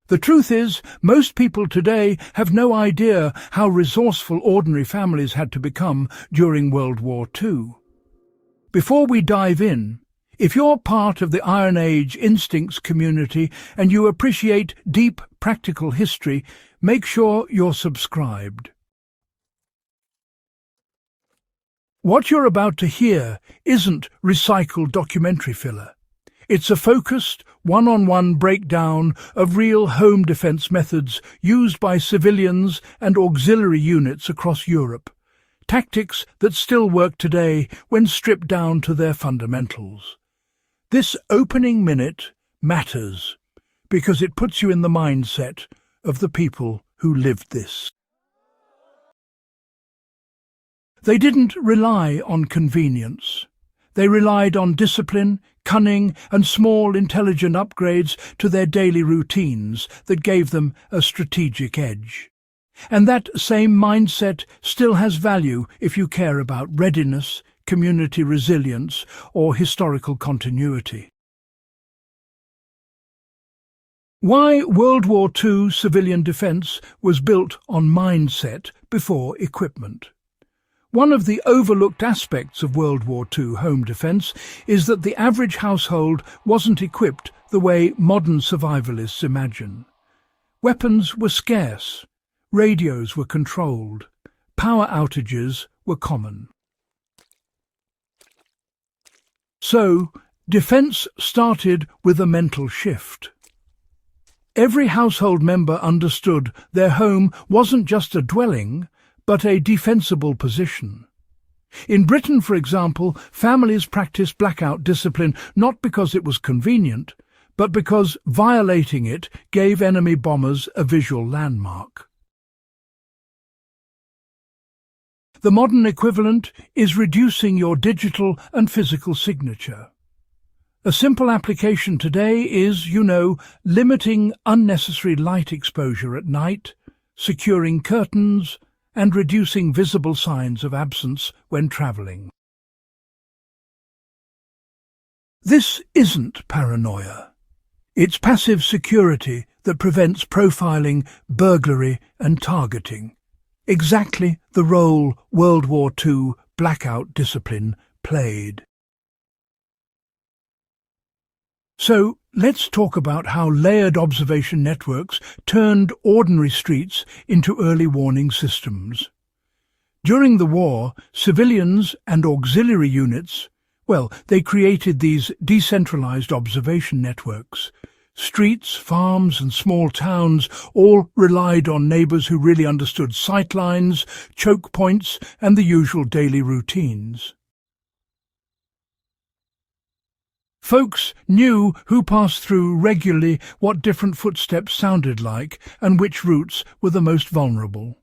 The truth is, most people today have no idea how resourceful ordinary families had to become during World War II. Before we dive in, if you're part of the Iron Age Instincts community and you appreciate deep practical history, make sure you're subscribed. What you're about to hear isn't recycled documentary filler. It's a focused, one-on-one breakdown of real home defense methods used by civilians and auxiliary units across Europe. Tactics that still work today when stripped down to their fundamentals. This opening minute matters because it puts you in the mindset of the people who lived this. They didn't rely on convenience. They relied on discipline, cunning, and small intelligent upgrades to their daily routines that gave them a strategic edge. And that same mindset still has value if you care about readiness, community resilience, or historical continuity. Why World War II civilian defense was built on mindset before equipment. One of the overlooked aspects of World War II home defense is that the average household wasn't equipped the way modern survivalists imagine. Weapons were scarce. Radios were controlled. Power outages were common. So, defense started with a mental shift. Every household member understood their home wasn't just a dwelling, but a defensible position. In Britain, for example, families practiced blackout discipline not because it was convenient, but because violating it gave enemy bombers a visual landmark. The modern equivalent is reducing your digital and physical signature. A simple application today is, limiting unnecessary light exposure at night, securing curtains, and reducing visible signs of absence when travelling. This isn't paranoia. It's passive security that prevents profiling, burglary, and targeting. Exactly the role World War II blackout discipline played. So, let's talk about how layered observation networks turned ordinary streets into early warning systems. During the war, civilians and auxiliary units, they created these decentralized observation networks. Streets, farms and small towns all relied on neighbors who really understood sightlines, choke points and the usual daily routines. Folks knew who passed through regularly, what different footsteps sounded like, and which routes were the most vulnerable.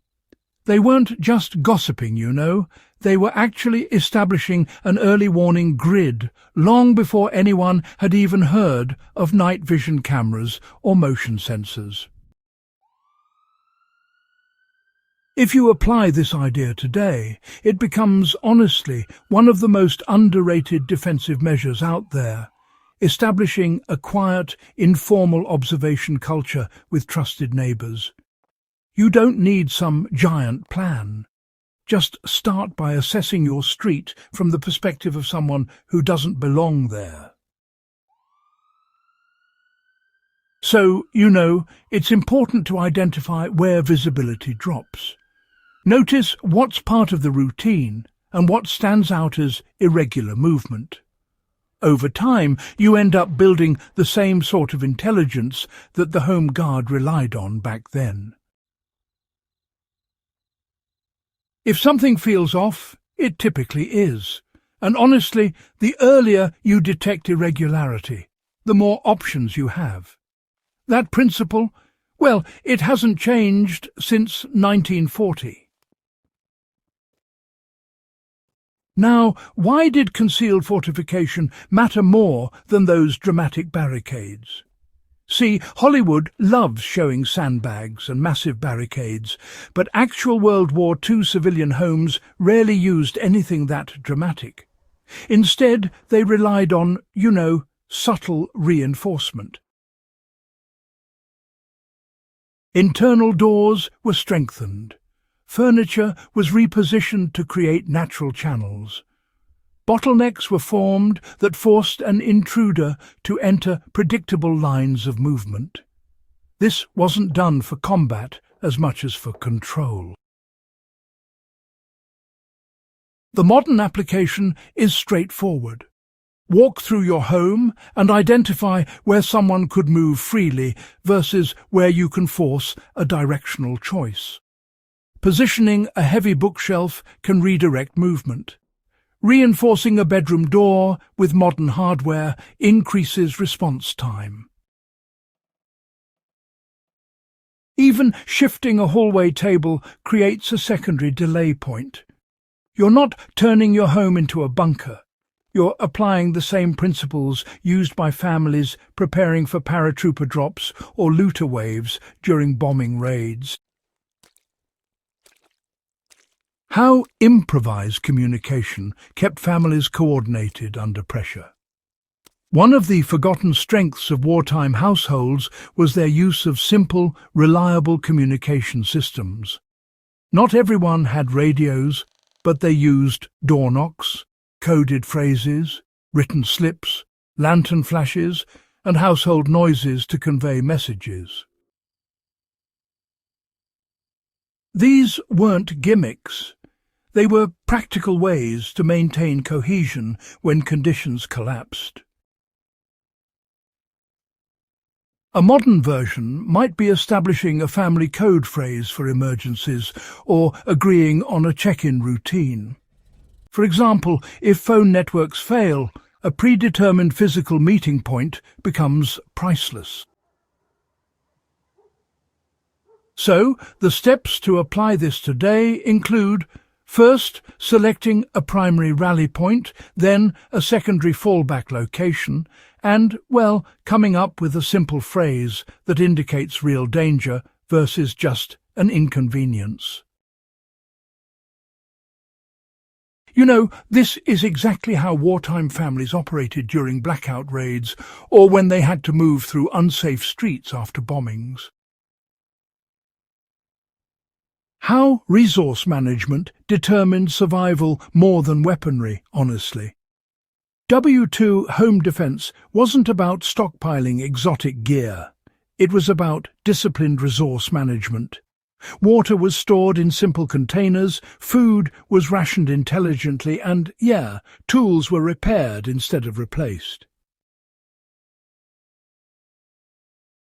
They weren't just gossiping, they were actually establishing an early warning grid long before anyone had even heard of night vision cameras or motion sensors. If you apply this idea today, it becomes honestly one of the most underrated defensive measures out there. Establishing a quiet, informal observation culture with trusted neighbours. You don't need some giant plan. Just start by assessing your street from the perspective of someone who doesn't belong there. So, it's important to identify where visibility drops. Notice what's part of the routine and what stands out as irregular movement. Over time, you end up building the same sort of intelligence that the Home Guard relied on back then. If something feels off, it typically is. And honestly, the earlier you detect irregularity, the more options you have. That principle, it hasn't changed since 1940. Now, why did concealed fortification matter more than those dramatic barricades? See, Hollywood loves showing sandbags and massive barricades, but actual World War II civilian homes rarely used anything that dramatic. Instead, they relied on, subtle reinforcement. Internal doors were strengthened. Furniture was repositioned to create natural channels. Bottlenecks were formed that forced an intruder to enter predictable lines of movement. This wasn't done for combat as much as for control. The modern application is straightforward. Walk through your home and identify where someone could move freely versus where you can force a directional choice. Positioning a heavy bookshelf can redirect movement. Reinforcing a bedroom door with modern hardware increases response time. Even shifting a hallway table creates a secondary delay point. You're not turning your home into a bunker. You're applying the same principles used by families preparing for paratrooper drops or looter waves during bombing raids. How improvised communication kept families coordinated under pressure. One of the forgotten strengths of wartime households was their use of simple, reliable communication systems. Not everyone had radios, but they used door knocks, coded phrases, written slips, lantern flashes, and household noises to convey messages. These weren't gimmicks. They were practical ways to maintain cohesion when conditions collapsed. A modern version might be establishing a family code phrase for emergencies or agreeing on a check-in routine. For example, if phone networks fail, a predetermined physical meeting point becomes priceless. So, the steps to apply this today include: first, selecting a primary rally point, then a secondary fallback location, and, well, coming up with a simple phrase that indicates real danger versus just an inconvenience. You know, this is exactly how wartime families operated during blackout raids or when they had to move through unsafe streets after bombings. How resource management determined survival more than weaponry, honestly. WWII home defense wasn't about stockpiling exotic gear. It was about disciplined resource management. Water was stored in simple containers, food was rationed intelligently, and, tools were repaired instead of replaced.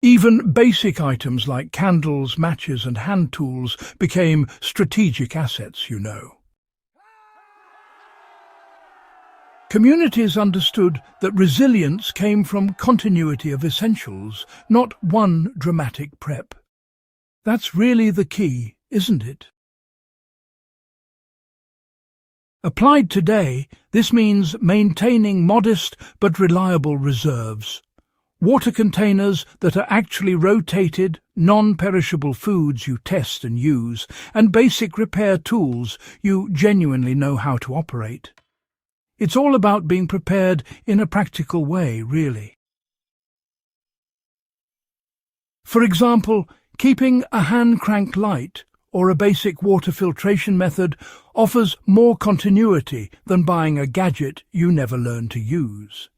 Even basic items like candles, matches and hand tools became strategic assets, you know. Communities understood that resilience came from continuity of essentials, not one dramatic prep. That's really the key, isn't it? Applied today, this means maintaining modest but reliable reserves. Water containers that are actually rotated, non-perishable foods you test and use, and basic repair tools you genuinely know how to operate. It's all about being prepared in a practical way, really. For example, keeping a hand crank light or a basic water filtration method offers more continuity than buying a gadget you never learn to use.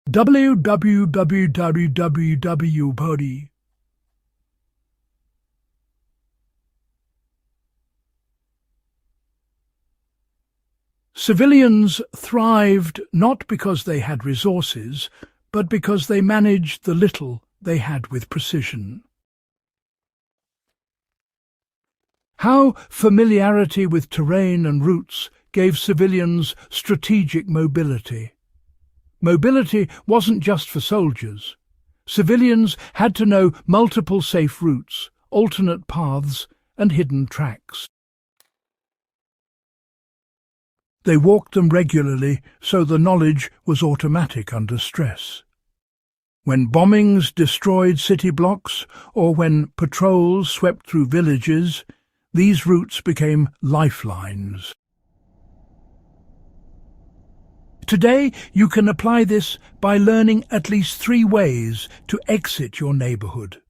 WWII. Civilians thrived not because they had resources, but because they managed the little they had with precision. How familiarity with terrain and routes gave civilians strategic mobility. Mobility wasn't just for soldiers. Civilians had to know multiple safe routes, alternate paths, and hidden tracks. They walked them regularly, so the knowledge was automatic under stress. When bombings destroyed city blocks, or when patrols swept through villages, these routes became lifelines. Today, you can apply this by learning at least 3 ways to exit your neighborhood.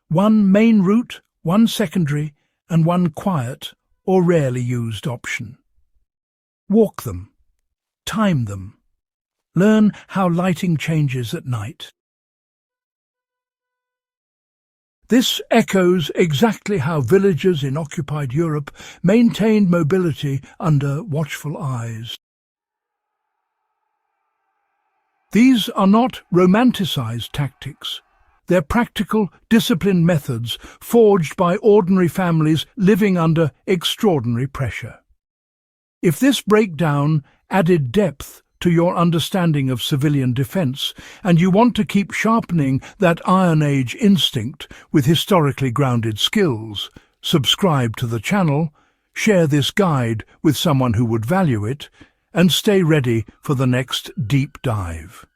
1 main route, 1 secondary, and 1 quiet or rarely used option. Walk them. Time them. Learn how lighting changes at night. This echoes exactly how villagers in occupied Europe maintained mobility under watchful eyes. These are not romanticized tactics. They're practical, disciplined methods forged by ordinary families living under extraordinary pressure. If this breakdown added depth to your understanding of civilian defense, and you want to keep sharpening that Iron Age instinct with historically grounded skills, subscribe to the channel, share this guide with someone who would value it, and stay ready for the next deep dive.